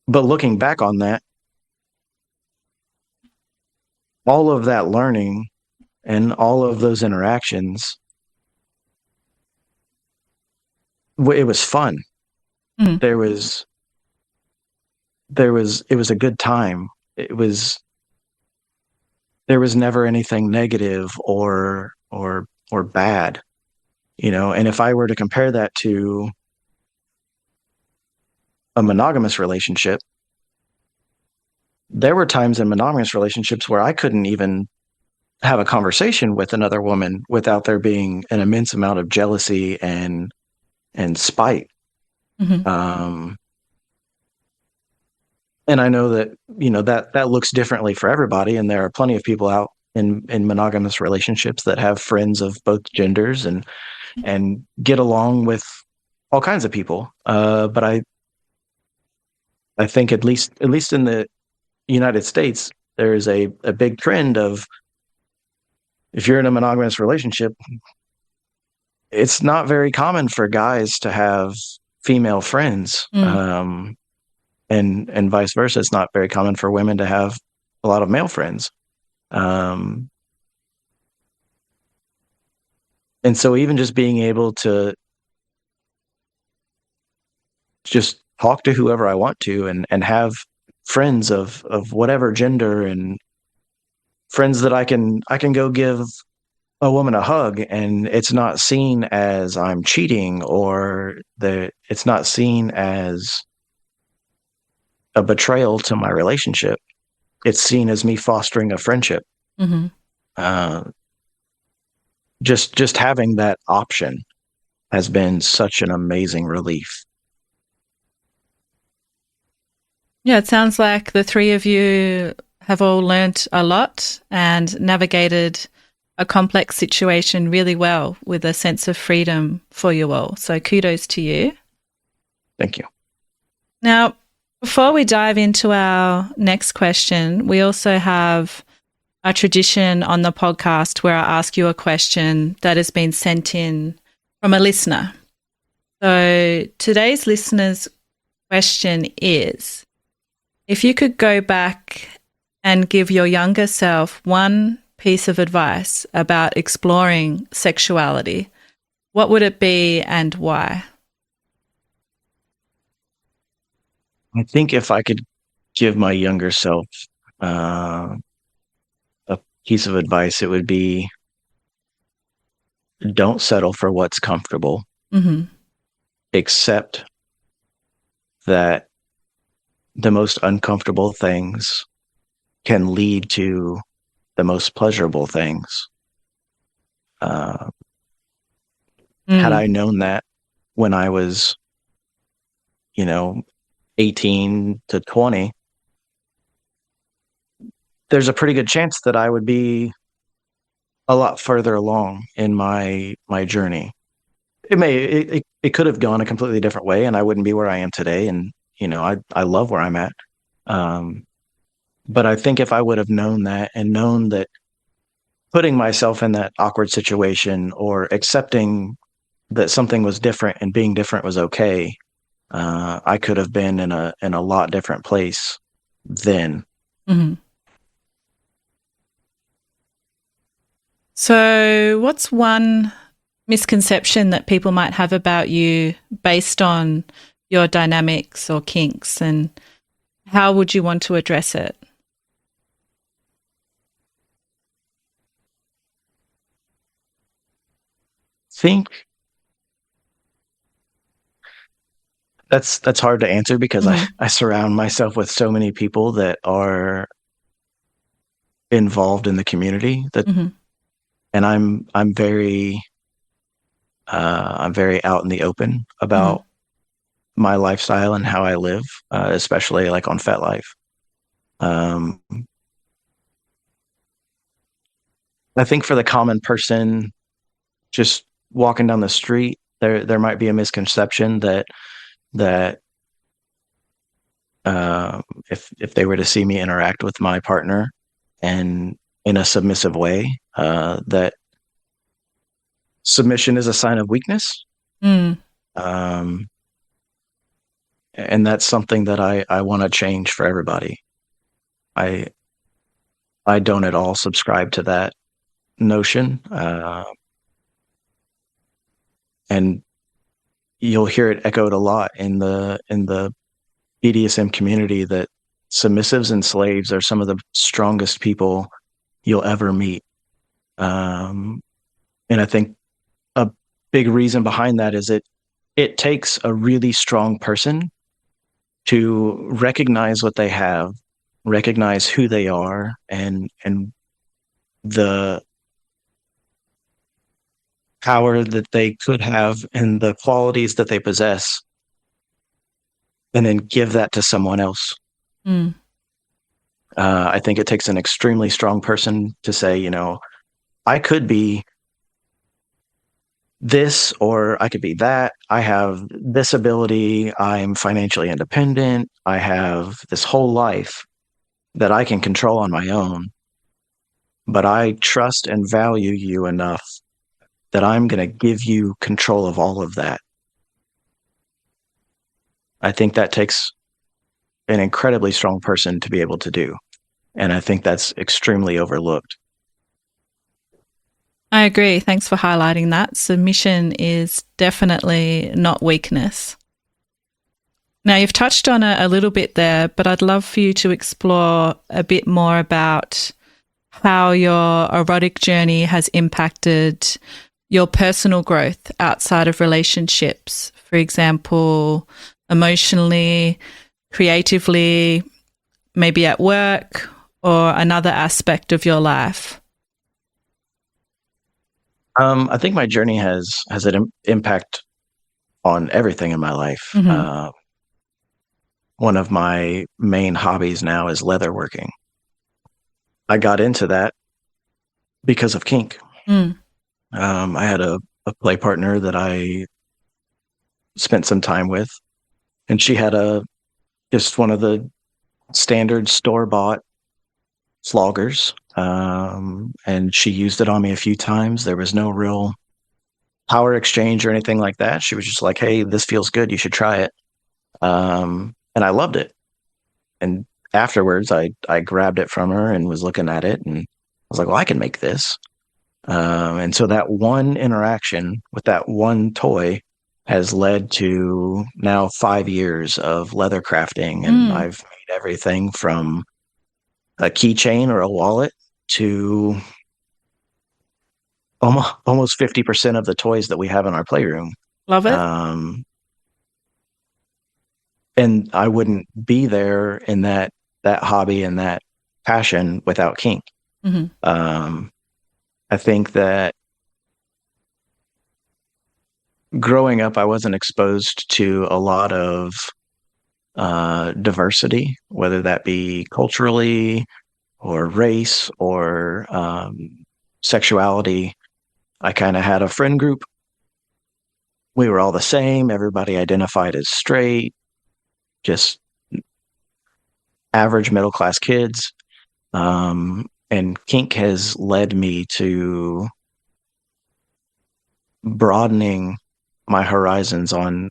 looking back on that, all of that learning and all of those interactions, it was fun. Mm. There was it was a good time. It was There was never anything negative or bad, and if I were to compare that to a monogamous relationship, there were times in monogamous relationships where I couldn't even have a conversation with another woman without there being an immense amount of jealousy and spite. Mm-hmm. Um, and I know that that looks differently for everybody, and there are plenty of people out in monogamous relationships that have friends of both genders and get along with all kinds of people. But I think at least in the United States, there is a big trend of, if you're in a monogamous relationship, it's not very common for guys to have female friends, Mm. and vice versa. It's not very common for women to have a lot of male friends. Um, and so even just being able to just talk to whoever I want to, and have friends of whatever gender, and friends that I can go give a woman a hug, and it's not seen as I'm cheating, or it's not seen as a betrayal to my relationship. It's seen as me fostering a friendship. Mm-hmm. Uh, just having that option has been such an amazing relief. Yeah, it sounds like the three of you have all learnt a lot and navigated a complex situation really well with a sense of freedom for you all. So kudos to you. Thank you. Now, before we dive into our next question, we also have a tradition on the podcast where I ask you a question that has been sent in from a listener. So today's listener's question is, if you could go back and give your younger self one piece of advice about exploring sexuality, what would it be and why? I think if I could give my younger self uh, a piece of advice, it would be don't settle for what's comfortable. Mm-hmm. Accept that the most uncomfortable things can lead to the most pleasurable things. Had I known that when I was, 18 to 20, there's a pretty good chance that I would be a lot further along in my journey. It could have gone a completely different way, and I wouldn't be where I am today. And I love where I'm at. Um, but I think if I would have known that, and known that putting myself in that awkward situation, or accepting that something was different and being different was okay, I could have been in a lot different place then. Mm-hmm. So, what's one misconception that people might have about you based on your dynamics or kinks, and how would you want to address it? Think that's hard to answer, because Mm-hmm. I surround myself with so many people that are involved in the community, that Mm-hmm. and I'm very out in the open Mm-hmm. about my lifestyle and how I live, especially like on FetLife. Um, I think for the common person just walking down the street, there might be a misconception that uh, if they were to see me interact with my partner and in a submissive way, that submission is a sign of weakness. Mm. Um, and that's something that I want to change for everybody. I I don't at all subscribe to that notion, and you'll hear it echoed a lot in the BDSM community, that submissives and slaves are some of the strongest people you'll ever meet. Um, and I think a big reason behind that is it takes a really strong person to recognize what they have, recognize who they are, and the power that they could have and the qualities that they possess, and then give that to someone else. Mm. I think it takes an extremely strong person to say, I could be this, or I could be that. I have this ability. I'm financially independent. I have this whole life that I can control on my own. But I trust and value you enough that I'm going to give you control of all of that. I think that takes an incredibly strong person to be able to do. And I think that's extremely overlooked. I agree. Thanks for highlighting that. Submission is definitely not weakness. Now, you've touched on it a little bit there, but I'd love for you to explore a bit more about how your erotic journey has impacted your personal growth outside of relationships. For example, emotionally, creatively, maybe at work or another aspect of your life. I think my journey has an impact on everything in my life. Mm-hmm. One of my main hobbies now is leatherworking. I got into that because of kink. Mm. I had a play partner that I spent some time with, and she had a just one of the standard store bought floggers. And she used it on me a few times. There was no real power exchange or anything like that. She was just like, "Hey, this feels good. You should try it." And I loved it. And afterwards, I grabbed it from her and was looking at it, and I was like, "Well, I can make this." And so that one interaction with that one toy has led to now 5 years of leather crafting, and Mm. I've made everything from a keychain or a wallet to almost 50% of the toys that we have in our playroom. Love it. Um, and I wouldn't be there in that hobby and that passion without kink. Mm-hmm. Um, I think that growing up, I wasn't exposed to a lot of diversity, whether that be culturally or race or sexuality. I kind of had a friend group. We were all the same. Everybody identified as straight, just average middle class kids. And kink has led me to broadening my horizons on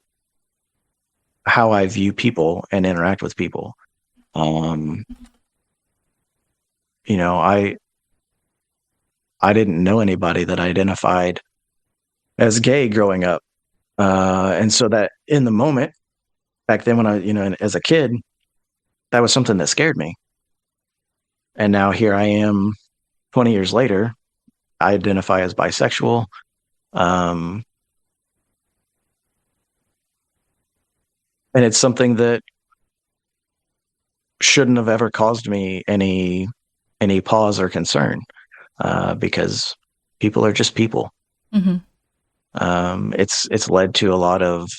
how I view people and interact with people. Um, you know, I didn't know anybody that identified as gay growing up. And so that in the moment, back then when as a kid, that was something that scared me. And now here I am 20 years later, I identify as bisexual. Um, and it's something that shouldn't have ever caused me any pause or concern, because people are just people. Mm-hmm. It's led to a lot of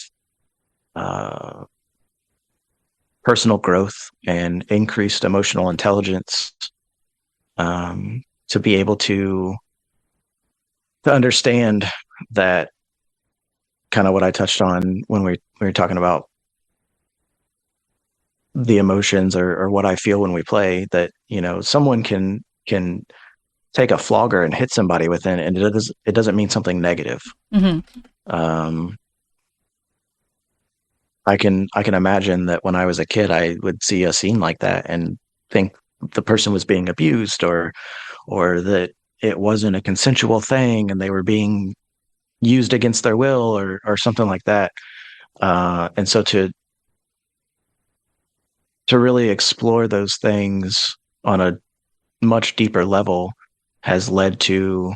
uh, personal growth and increased emotional intelligence, to be able to understand that kind of what I touched on when we were talking about the emotions or what I feel when we play, that someone can take a flogger and hit somebody with it, and it doesn't mean something negative. Mm-hmm. um I can imagine that when I was a kid, I would see a scene like that and think the person was being abused, or that it wasn't a consensual thing and they were being used against their will, or something like that. And so to really explore those things on a much deeper level has led to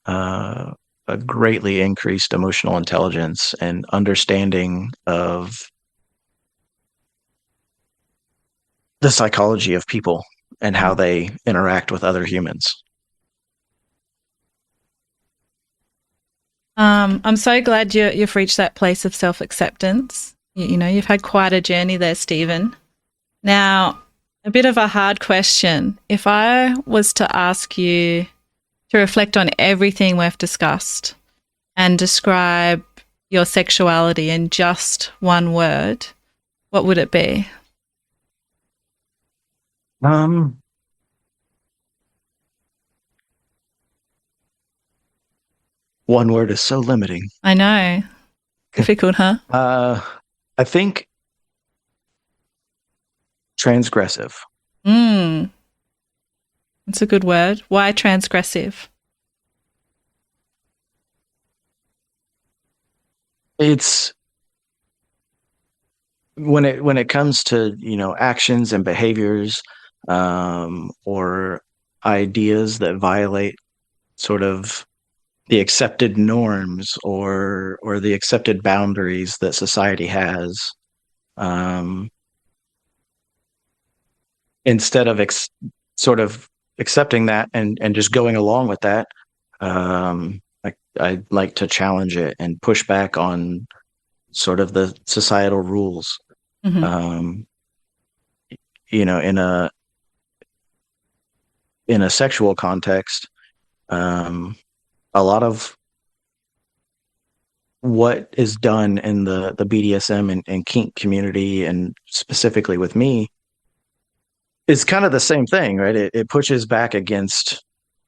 uh, a greatly increased emotional intelligence and understanding of the psychology of people and how they interact with other humans. I'm so glad you've reached that place of self acceptance. You've had quite a journey there, Stephen. Now, a bit of a hard question. If I was to ask you to reflect on everything we've discussed and describe your sexuality in just one word, what would it be? Um, One word is so limiting. I know. Difficult, huh? I think transgressive. Mm, it's a good word. Why transgressive? It's when it comes to actions and behaviors, or ideas that violate sort of the accepted norms or the accepted boundaries that society has. Um, Instead of sort of accepting that and just going along with that, I like to challenge it and push back on sort of the societal rules. Mm-hmm. Um, in a sexual context, a lot of what is done in the BDSM and kink community, and specifically with me, is kind of the same thing, right? It pushes back against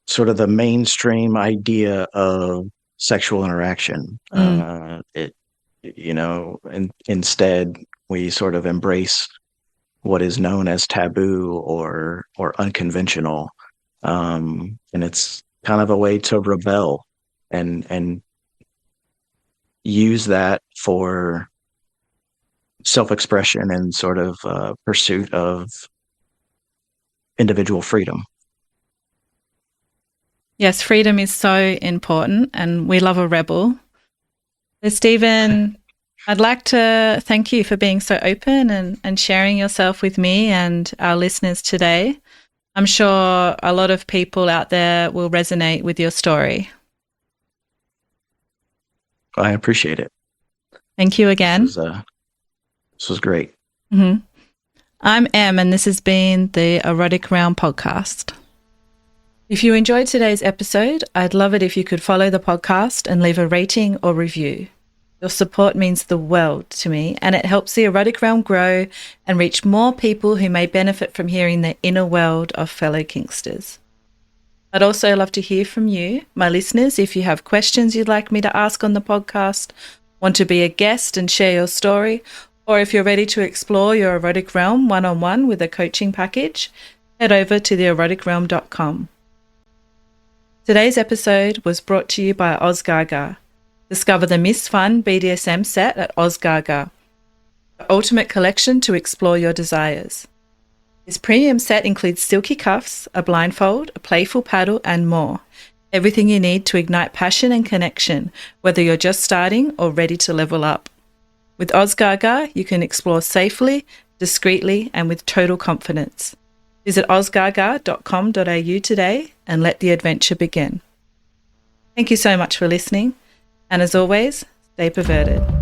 sort of the mainstream idea of sexual interaction. Mm. And instead we sort of embrace what is known as taboo or unconventional, and it's kind of a way to rebel and use that for self-expression and sort of pursuit of individual freedom. Yes, freedom is so important, and we love a rebel. So, Stephen, I'd like to thank you for being so open and sharing yourself with me and our listeners today. I'm sure a lot of people out there will resonate with your story. I appreciate it. Thank you again. This was great. Mm-hmm. I'm Em, and this has been the Erotic Realm podcast. If you enjoyed today's episode, I'd love it if you could follow the podcast and leave a rating or review. Your support means the world to me, and it helps the Erotic Realm grow and reach more people who may benefit from hearing the inner world of fellow kinksters. I'd also love to hear from you, my listeners, if you have questions you'd like me to ask on the podcast, want to be a guest and share your story, or if you're ready to explore your Erotic Realm one-on-one with a coaching package, head over to theeroticrealm.com. Today's episode was brought to you by OzGaga. Discover the Miss Fun BDSM set at OzGaga, the ultimate collection to explore your desires. This premium set includes silky cuffs, a blindfold, a playful paddle, and more. Everything you need to ignite passion and connection, whether you're just starting or ready to level up. With OzGaga, you can explore safely, discreetly, and with total confidence. Visit ozgaga.com.au today and let the adventure begin. Thank you so much for listening, and as always, stay perverted.